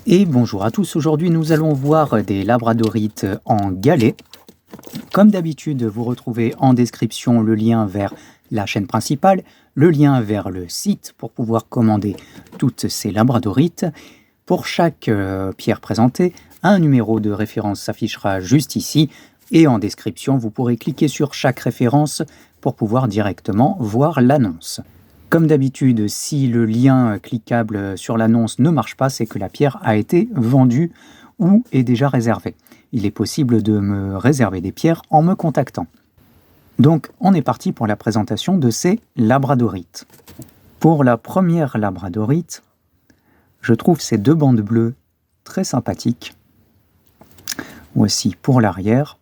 Et bonjour à tous, aujourd'hui nous allons voir des labradorites en galets. Comme d'habitude, vous retrouvez en description le lien vers la chaîne principale, le lien vers le site pour pouvoir commander toutes ces labradorites. Pour chaque pierre présentée, un numéro de référence s'affichera juste ici et en description, vous pourrez cliquer sur chaque référence pour pouvoir directement voir l'annonce. Comme d'habitude, si le lien cliquable sur l'annonce ne marche pas, c'est que la pierre a été vendue ou est déjà réservée. Il est possible de me réserver des pierres en me contactant. Donc, on est parti pour la présentation de ces labradorites. Pour la première labradorite, je trouve ces deux bandes bleues très sympathiques. Voici pour l'arrière.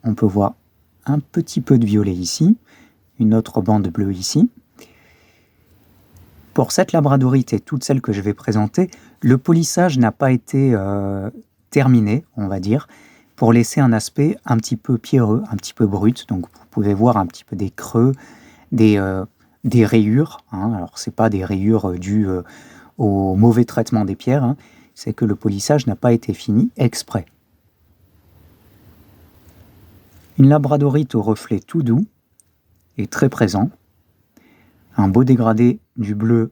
On peut voir un petit peu de violet ici, une autre bande bleue ici. Pour cette labradorite et toutes celles que je vais présenter, le polissage n'a pas été terminé, on va dire, pour laisser un aspect un petit peu pierreux, un petit peu brut. Donc vous pouvez voir un petit peu des creux, des rayures. Alors c'est pas des rayures dues au mauvais traitement des pierres, c'est que le polissage n'a pas été fini exprès. Une labradorite au reflet tout doux et très présent. Un beau dégradé du bleu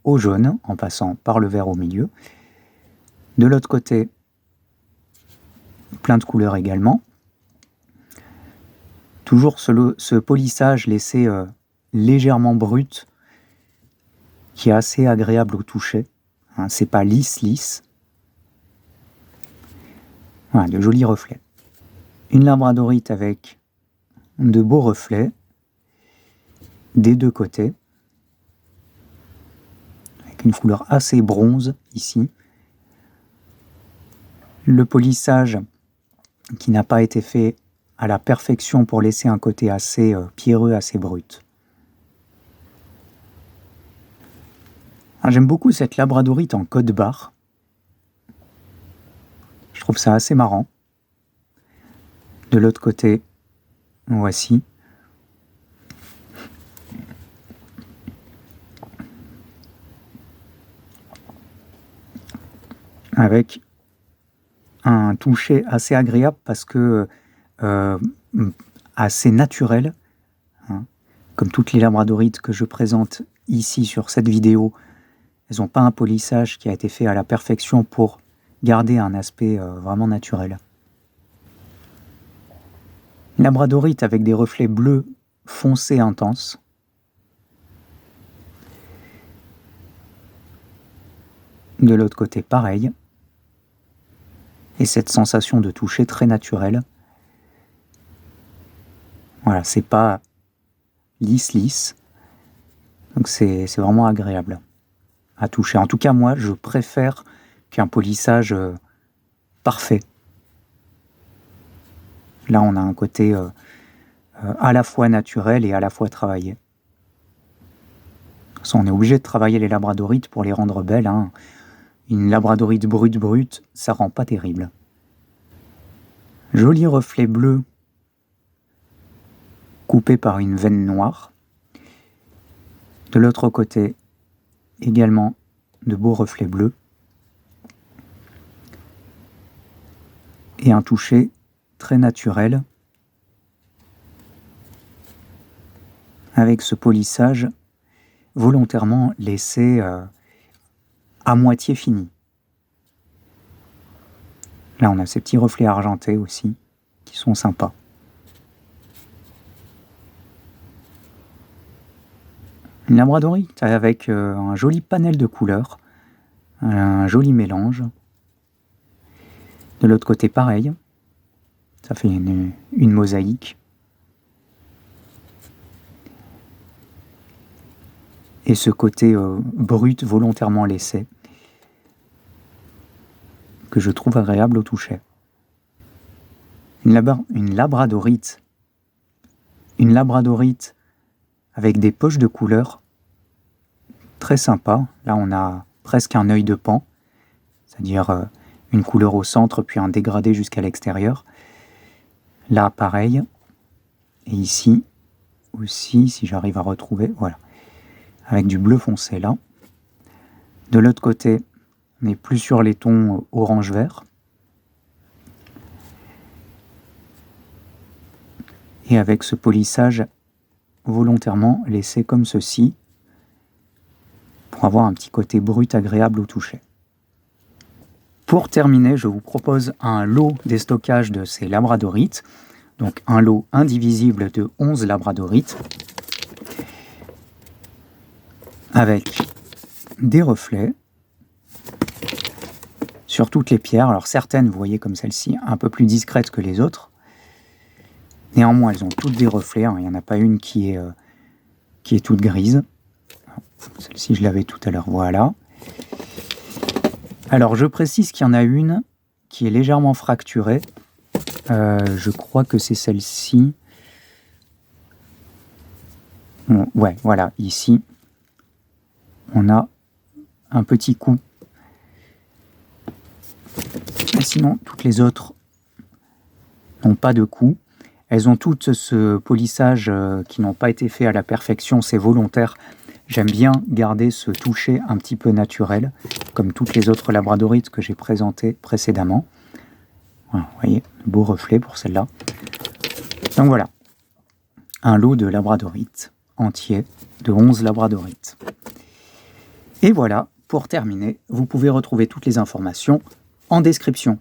au jaune, en passant par le vert au milieu. De l'autre côté, plein de couleurs également. Toujours ce polissage laissé légèrement brut, qui est assez agréable au toucher. C'est pas lisse. Voilà, de jolis reflets. Une labradorite avec de beaux reflets des deux côtés, avec une couleur assez bronze ici. Le polissage qui n'a pas été fait à la perfection pour laisser un côté assez pierreux, assez brut. J'aime beaucoup cette labradorite en code barre. Je trouve ça assez marrant. De l'autre côté, voici. Avec un toucher assez agréable parce que assez naturel. Comme toutes les labradorites que je présente ici sur cette vidéo, elles n'ont pas un polissage qui a été fait à la perfection pour garder un aspect vraiment naturel. Une labradorite avec des reflets bleus foncés intenses. De l'autre côté, pareil. Et cette sensation de toucher très naturelle. Voilà, c'est pas lisse. Donc c'est vraiment agréable à toucher. En tout cas, moi, je préfère qu'un polissage parfait. Là, on a un côté à la fois naturel et à la fois travaillé. On est obligé de travailler les labradorites pour les rendre belles. Une labradorite brute, ça rend pas terrible. Joli reflet bleu coupé par une veine noire. De l'autre côté, également de beaux reflets bleus. Et un toucher très naturel avec ce polissage volontairement laissé à moitié fini. Là, on a ces petits reflets argentés aussi, qui sont sympas. Une labradorite avec un joli panel de couleurs, un joli mélange. De l'autre côté, pareil. Ça fait une mosaïque. Et ce côté brut volontairement laissé, que je trouve agréable au toucher. Une labradorite avec des poches de couleurs très sympa. Là, on a presque un œil de paon, c'est-à-dire une couleur au centre, puis un dégradé jusqu'à l'extérieur. Là, pareil. Et ici aussi, si j'arrive à retrouver, voilà. Avec du bleu foncé là. De l'autre côté, On n'est plus sur les tons orange-vert. Et avec ce polissage volontairement laissé comme ceci, pour avoir un petit côté brut agréable au toucher. Pour terminer, je vous propose un lot déstockage de ces labradorites, donc un lot indivisible de 11 labradorites, avec des reflets sur toutes les pierres. Alors certaines, vous voyez comme celle-ci, un peu plus discrètes que les autres. Néanmoins, elles ont toutes des reflets, hein. Il n'y en a pas une qui est toute grise. Celle-ci, je l'avais tout à l'heure, voilà. Alors, je précise qu'il y en a une qui est légèrement fracturée. Je crois que c'est celle-ci. Bon, ouais, voilà, ici, on a un petit coup. Et sinon, toutes les autres n'ont pas de coup. Elles ont toutes ce polissage qui n'ont pas été fait à la perfection, c'est volontaire. J'aime bien garder ce toucher un petit peu naturel, comme toutes les autres labradorites que j'ai présentées précédemment. Voilà, vous voyez, beau reflet pour celle-là. Donc voilà, un lot de labradorites entier, de 11 labradorites. Et voilà, pour terminer, vous pouvez retrouver toutes les informations en description.